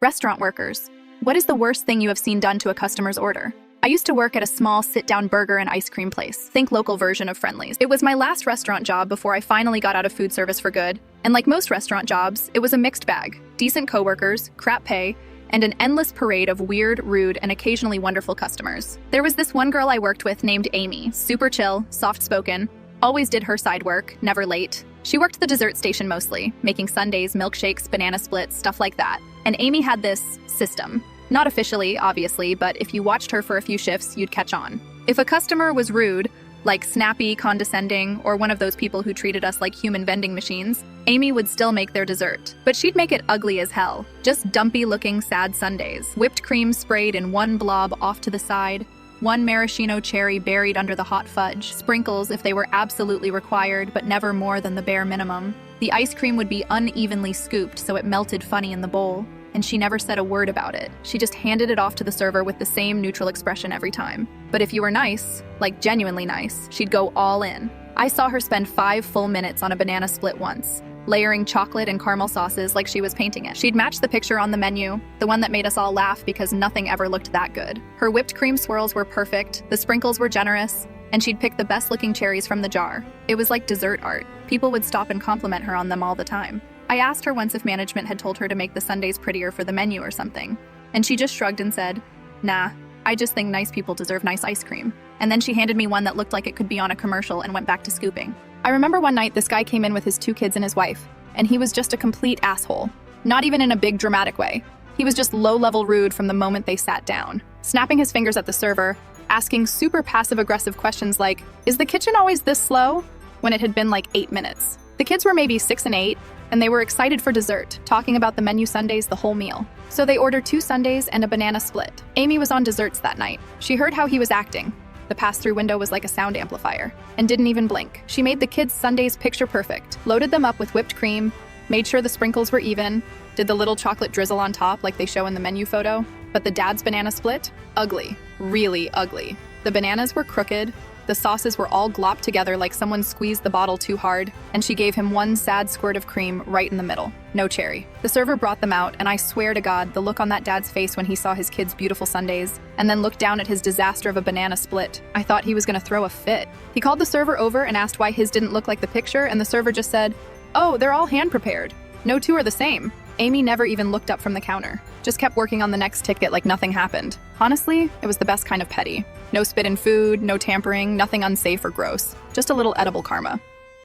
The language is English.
Restaurant workers. What is the worst thing you have seen done to a customer's order? I used to work at a small sit-down burger and ice cream place. Think local version of Friendly's. It was my last restaurant job before I finally got out of food service for good. And like most restaurant jobs, it was a mixed bag. Decent coworkers, crap pay, and an endless parade of weird, rude, and occasionally wonderful customers. There was this one girl I worked with named Amy. Super chill, soft-spoken, always did her side work, never late. She worked the dessert station mostly, making sundaes, milkshakes, banana splits, stuff like that. And Amy had this system. Not officially, obviously, but if you watched her for a few shifts, you'd catch on. If a customer was rude, like snappy, condescending, or one of those people who treated us like human vending machines, Amy would still make their dessert. But she'd make it ugly as hell. Just dumpy-looking sad sundaes. Whipped cream sprayed in one blob off to the side, one maraschino cherry buried under the hot fudge, sprinkles if they were absolutely required, but never more than the bare minimum. The ice cream would be unevenly scooped so it melted funny in the bowl, and she never said a word about it. She just handed it off to the server with the same neutral expression every time. But if you were nice, like genuinely nice, she'd go all in. I saw her spend 5 full minutes on a banana split once, layering chocolate and caramel sauces like she was painting it. She'd match the picture on the menu, the one that made us all laugh because nothing ever looked that good. Her whipped cream swirls were perfect, the sprinkles were generous, and she'd pick the best-looking cherries from the jar. It was like dessert art. People would stop and compliment her on them all the time. I asked her once if management had told her to make the sundaes prettier for the menu or something, and she just shrugged and said, "Nah, I just think nice people deserve nice ice cream." And then she handed me one that looked like it could be on a commercial and went back to scooping. I remember one night this guy came in with his 2 kids and his wife, and he was just a complete asshole. Not even in a big dramatic way. He was just low-level rude from the moment they sat down, snapping his fingers at the server, asking super passive-aggressive questions like, "Is the kitchen always this slow?" when it had been like 8 minutes. The kids were maybe 6 and 8, and they were excited for dessert, talking about the menu sundaes the whole meal. So they ordered 2 sundaes and a banana split. Amy was on desserts that night. She heard how he was acting. The pass-through window was like a sound amplifier, and didn't even blink. She made the kids' sundaes picture perfect, loaded them up with whipped cream, made sure the sprinkles were even, did the little chocolate drizzle on top like they show in the menu photo. But the dad's banana split? Ugly. Really ugly. The bananas were crooked, the sauces were all glopped together like someone squeezed the bottle too hard, and she gave him one sad squirt of cream right in the middle. No cherry. The server brought them out, and I swear to God, the look on that dad's face when he saw his kids' beautiful sundaes, and then looked down at his disaster of a banana split. I thought he was gonna throw a fit. He called the server over and asked why his didn't look like the picture, and the server just said, "Oh, they're all hand-prepared. No 2 are the same." Amy never even looked up from the counter. Just kept working on the next ticket like nothing happened. Honestly, it was the best kind of petty. No spit in food, no tampering, nothing unsafe or gross. Just a little edible karma.